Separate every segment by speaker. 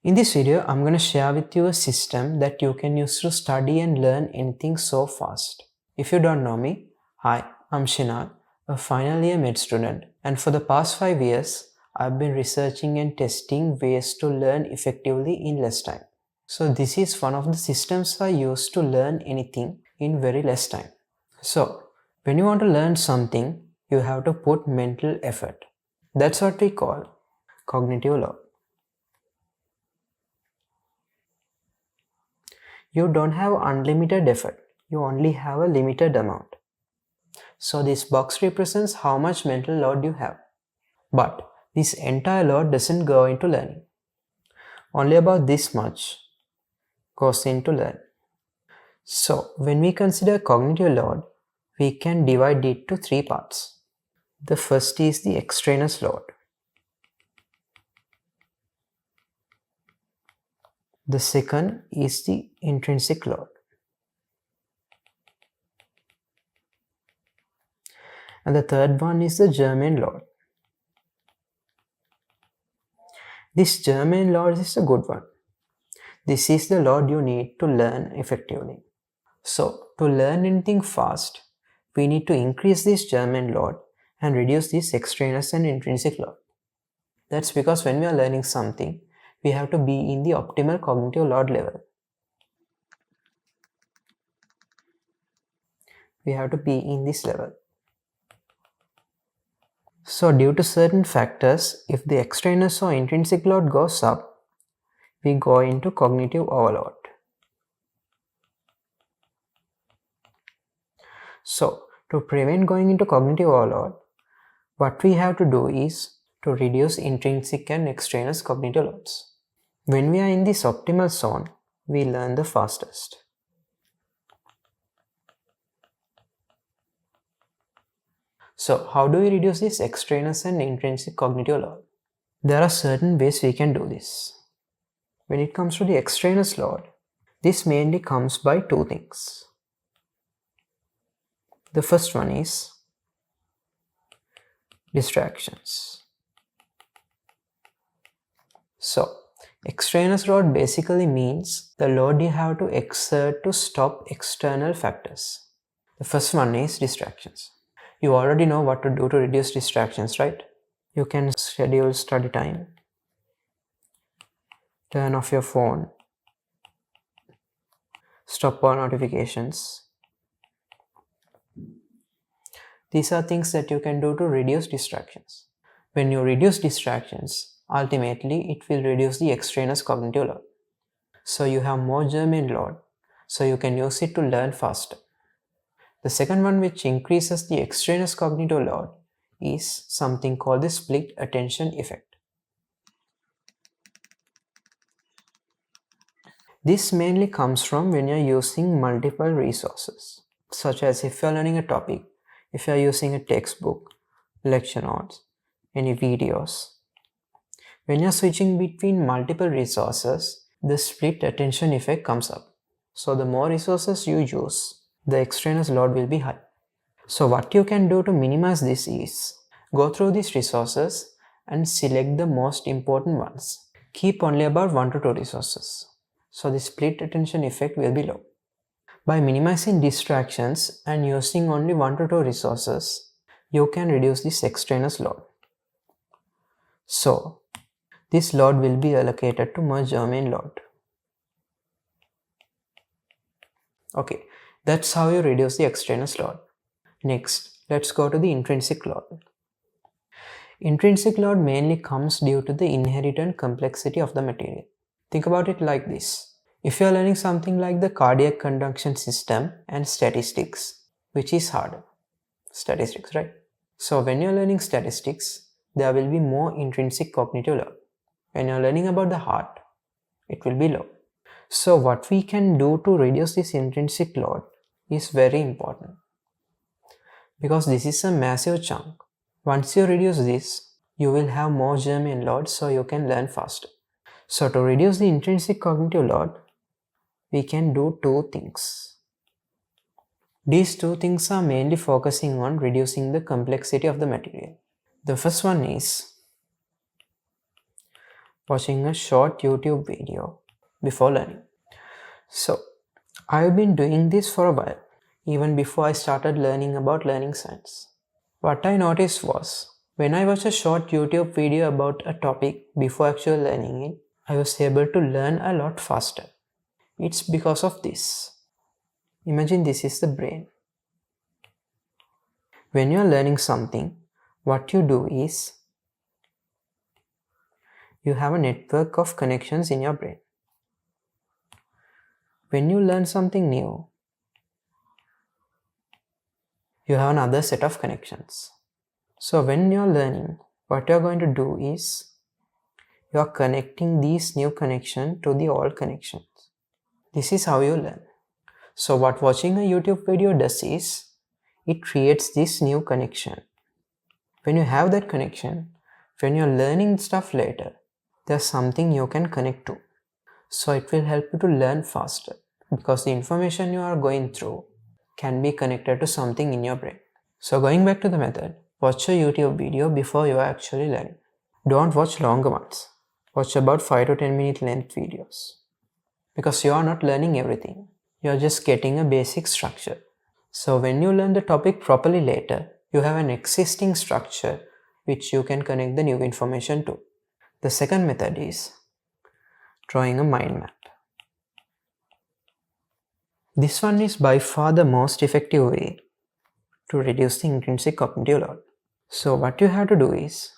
Speaker 1: In this video, I'm going to share with you a system that you can use to study and learn anything so fast. If you don't know me, hi, I'm Shinal, a final year med student, and for the past 5 years, I've been researching and testing ways to learn effectively in less time. So this is one of the systems I use to learn anything in very less time. So, when you want to learn something, you have to put mental effort. That's what we call cognitive load. You don't have unlimited effort, you only have a limited amount. So this box represents how much mental load you have. But this entire load doesn't go into learning. Only about this much goes into learn. So when we consider cognitive load, we can divide it to 3 parts. The first is the extraneous load. The second is the intrinsic load. And the third one is the germane load. This germane load is a good one. This is the load you need to learn effectively. So, to learn anything fast, we need to increase this germane load and reduce this extraneous and intrinsic load. That's because when we are learning something, we have to be in the optimal cognitive load level. We have to be in this level. So due to certain factors, if the extraneous or intrinsic load goes up, we go into cognitive overload. So to prevent going into cognitive overload, what we have to do is to reduce intrinsic and extraneous cognitive loads. When we are in this optimal zone, we learn the fastest. So how do we reduce this extraneous and intrinsic cognitive load? There are certain ways we can do this. When it comes to the extraneous load, this mainly comes by 2 things. The first one is distractions. So, extraneous load basically means the load you have to exert to stop external factors. The first one is distractions. You already know what to do to reduce distractions, right? You can schedule study time, turn off your phone, stop all notifications. These are things that you can do to reduce distractions. When you reduce distractions, ultimately it will reduce the extraneous cognitive load. So you have more germane load, so you can use it to learn faster. The second one, which increases the extraneous cognitive load, is something called the split attention effect. This mainly comes from when you're using multiple resources, such as if you're learning a topic, if you're using a textbook, lecture notes, any videos. When you're switching between multiple resources, the split attention effect comes up. So the more resources you use, the extraneous load will be high. So what you can do to minimize this is, go through these resources and select the most important ones. Keep only about 1 to 2 resources. So the split attention effect will be low. By minimizing distractions and using only 1 to 2 resources, you can reduce this extraneous load. So, this load will be allocated to more germane load. Okay, that's how you reduce the extraneous load. Next, let's go to the intrinsic load. Intrinsic load mainly comes due to the inherent complexity of the material. Think about it like this. If you are learning something like the cardiac conduction system and statistics, which is harder? Statistics, right? So when you are learning statistics, there will be more intrinsic cognitive load. When you are learning about the heart, it will be low. So what we can do to reduce this intrinsic load is very important, because this is a massive chunk. Once you reduce this, you will have more germane load, so you can learn faster. So to reduce the intrinsic cognitive load, we can do 2 things. These 2 things are mainly focusing on reducing the complexity of the material. The first one is watching a short YouTube video before learning. So, I've been doing this for a while, even before I started learning about learning science. What I noticed was, when I watch a short YouTube video about a topic before actually learning it, I was able to learn a lot faster. It's because of this. Imagine this is the brain. When you are learning something, what you do is, you have a network of connections in your brain. When you learn something new, you have another set of connections. So when you are learning, what you are going to do is, you are connecting these new connections to the old connections. This is how you learn. So what watching a YouTube video does is, it creates this new connection. When you have that connection, when you're learning stuff later, there's something you can connect to. So it will help you to learn faster because the information you are going through can be connected to something in your brain. So going back to the method, watch a YouTube video before you are actually learning. Don't watch longer ones. Watch about 5 to 10 minute length videos. Because you are not learning everything. You are just getting a basic structure. So when you learn the topic properly later, you have an existing structure which you can connect the new information to. The second method is drawing a mind map. This one is by far the most effective way to reduce the intrinsic cognitive load. So what you have to do is,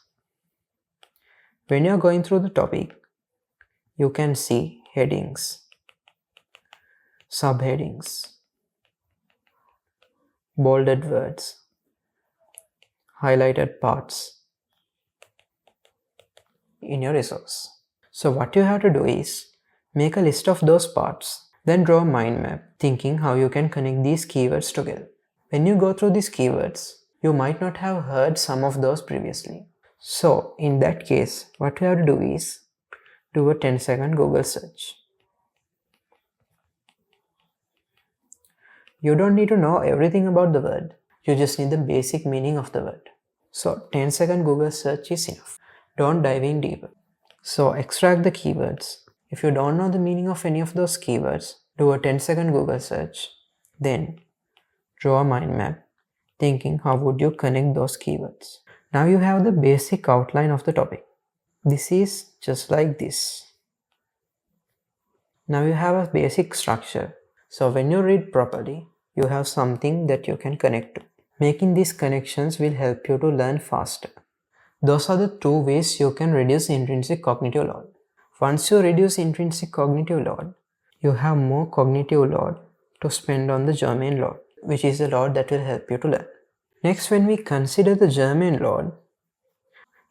Speaker 1: when you are going through the topic, you can see headings, subheadings, bolded words, highlighted parts in your resource. So what you have to do is, make a list of those parts, then draw a mind map thinking how you can connect these keywords together. When you go through these keywords, you might not have heard some of those previously. So in that case, what you have to do is, do a 10-second Google search. You don't need to know everything about the word, you just need the basic meaning of the word. So 10-second Google search is enough. Don't dive in deeper. So extract the keywords. If you don't know the meaning of any of those keywords, do a 10-second Google search. Then draw a mind map thinking how would you connect those keywords. Now you have the basic outline of the topic. This is just like this. Now you have a basic structure. So when you read properly, you have something that you can connect to. Making these connections will help you to learn faster. Those are the two ways you can reduce intrinsic cognitive load. Once you reduce intrinsic cognitive load, you have more cognitive load to spend on the germane load, which is the load that will help you to learn. Next, when we consider the germane load,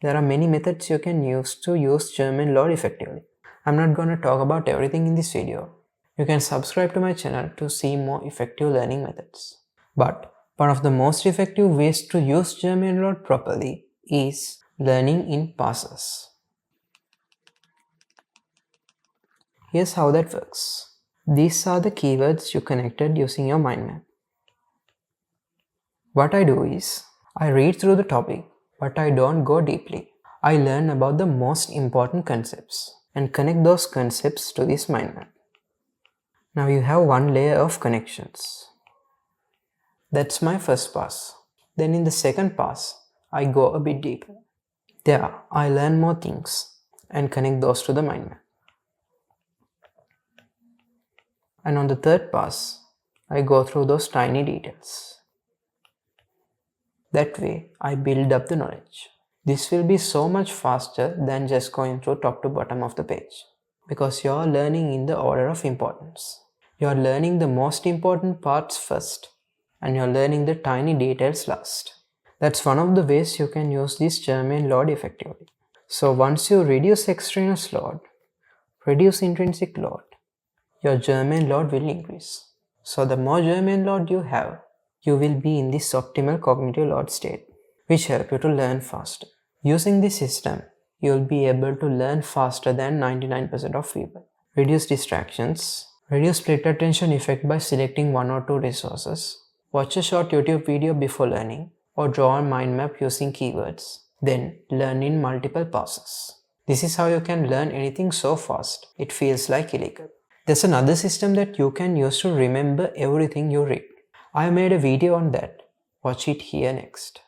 Speaker 1: there are many methods you can use to use germane load effectively. I'm not going to talk about everything in this video. You can subscribe to my channel to see more effective learning methods. But one of the most effective ways to use germane load properly is learning in passes. Here's how that works. These are the keywords you connected using your mind map. What I do is, I read through the topic, but I don't go deeply. I learn about the most important concepts and connect those concepts to this mind map. Now you have one layer of connections. That's my first pass. Then in the second pass, I go a bit deeper. There, I learn more things and connect those to the mind map. And on the third pass, I go through those tiny details. That way, I build up the knowledge. This will be so much faster than just going through top to bottom of the page, because you are learning in the order of importance. You are learning the most important parts first, and you are learning the tiny details last. That's one of the ways you can use this germane load effectively. So once you reduce extraneous load, reduce intrinsic load, your germane load will increase. So the more germane load you have, you will be in this optimal cognitive load state, which help you to learn faster. Using this system, you will be able to learn faster than 99% of people. Reduce distractions, reduce split attention effect by selecting one or two resources, watch a short YouTube video before learning, or draw a mind map using keywords. Then learn in multiple passes. This is how you can learn anything so fast, it feels like illegal. There's another system that you can use to remember everything you read. I made a video on that. Watch it here next.